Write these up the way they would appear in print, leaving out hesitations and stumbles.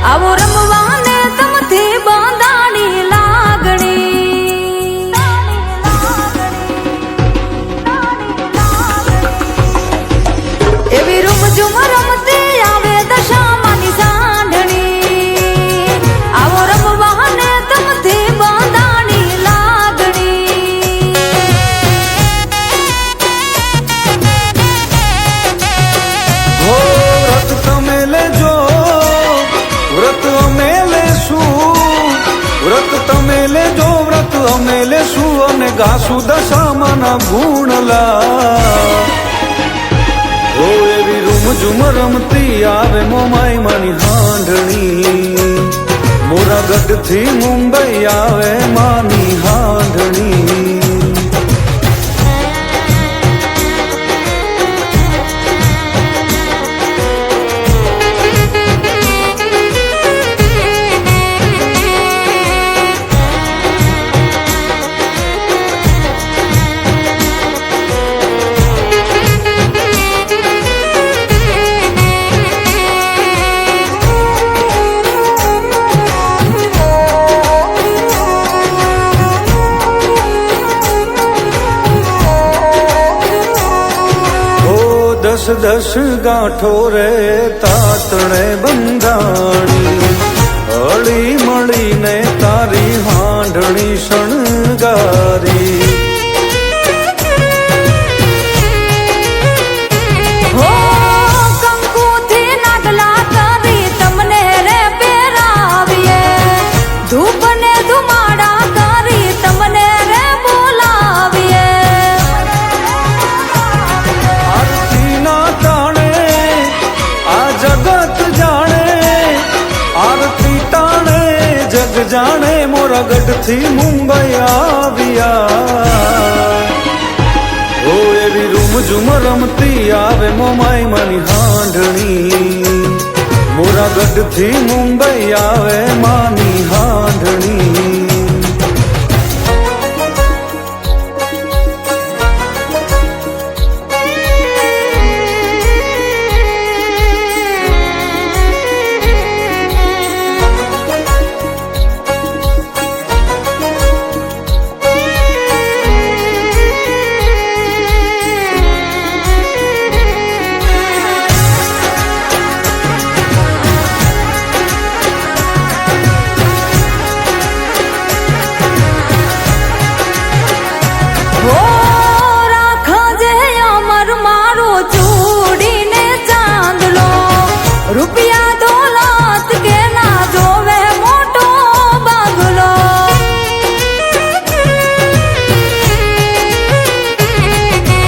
આવો રમવાને તમથી બાંધાણી લાગણી એવી રૂમઝુમ રમતી આવે દશામાની સાંઢણી આવો રમવાને તમથી બાંધાણી લાગણી વ્રત તમે લેજો વ્રત અમે લેશું વ્રત તમે લેજો વ્રત અમે લેશું અને ગાશું દશામાના ગુણલા ઓ એવી રૂમઝુમ રમતી આવે મોમાઈ માની હાંઢણી મોરાગઢથી મુંબઈ આવે માની હાંઢણી દસ દસ ગાંઠો રે તાતણે બંધાણી હળી મળીને તારી હાંઢણી શણગારી હો કંકુથી નાગલા કરી તમને રે પહેરાવીએ ધૂપ ને ધુમાડા કરી તમને રે બોલાવીએ આરતી ના તાણે આ જગત જાણે આરતી તાણે જગ જાણે મોરાગઢથી મુંબઈ આવ્યા ઓ એવી રૂમઝુમ રમતી આવે મોમાઈ માની હાંઢણી મોરાગઢથી મુંબઈ આવે માની હાંઢણી રૂપિયા દોલત કે ના જોવે મોટો બંગલો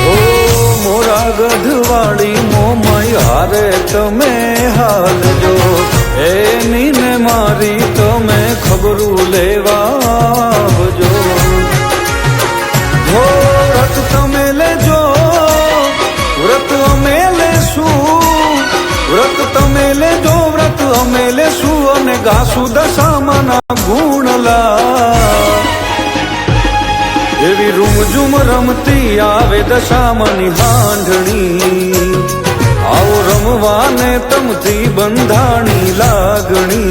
ઓ મોરાગઢ વાળી મોમાઈ હારે તમે હાલજો એની ને મારી તમે ખબરું લેવા આવજો વ્રત તમે લેજો વ્રત અમે લેશું વ્રત તમે લેજો વ્રત અમે લેશું અને ગાશું દશામાના ગુણલા એવી રૂમઝુમ રમતી આવે દશામાની હાંઢણી આવો રમવાને તમથી બંધાણી લાગણી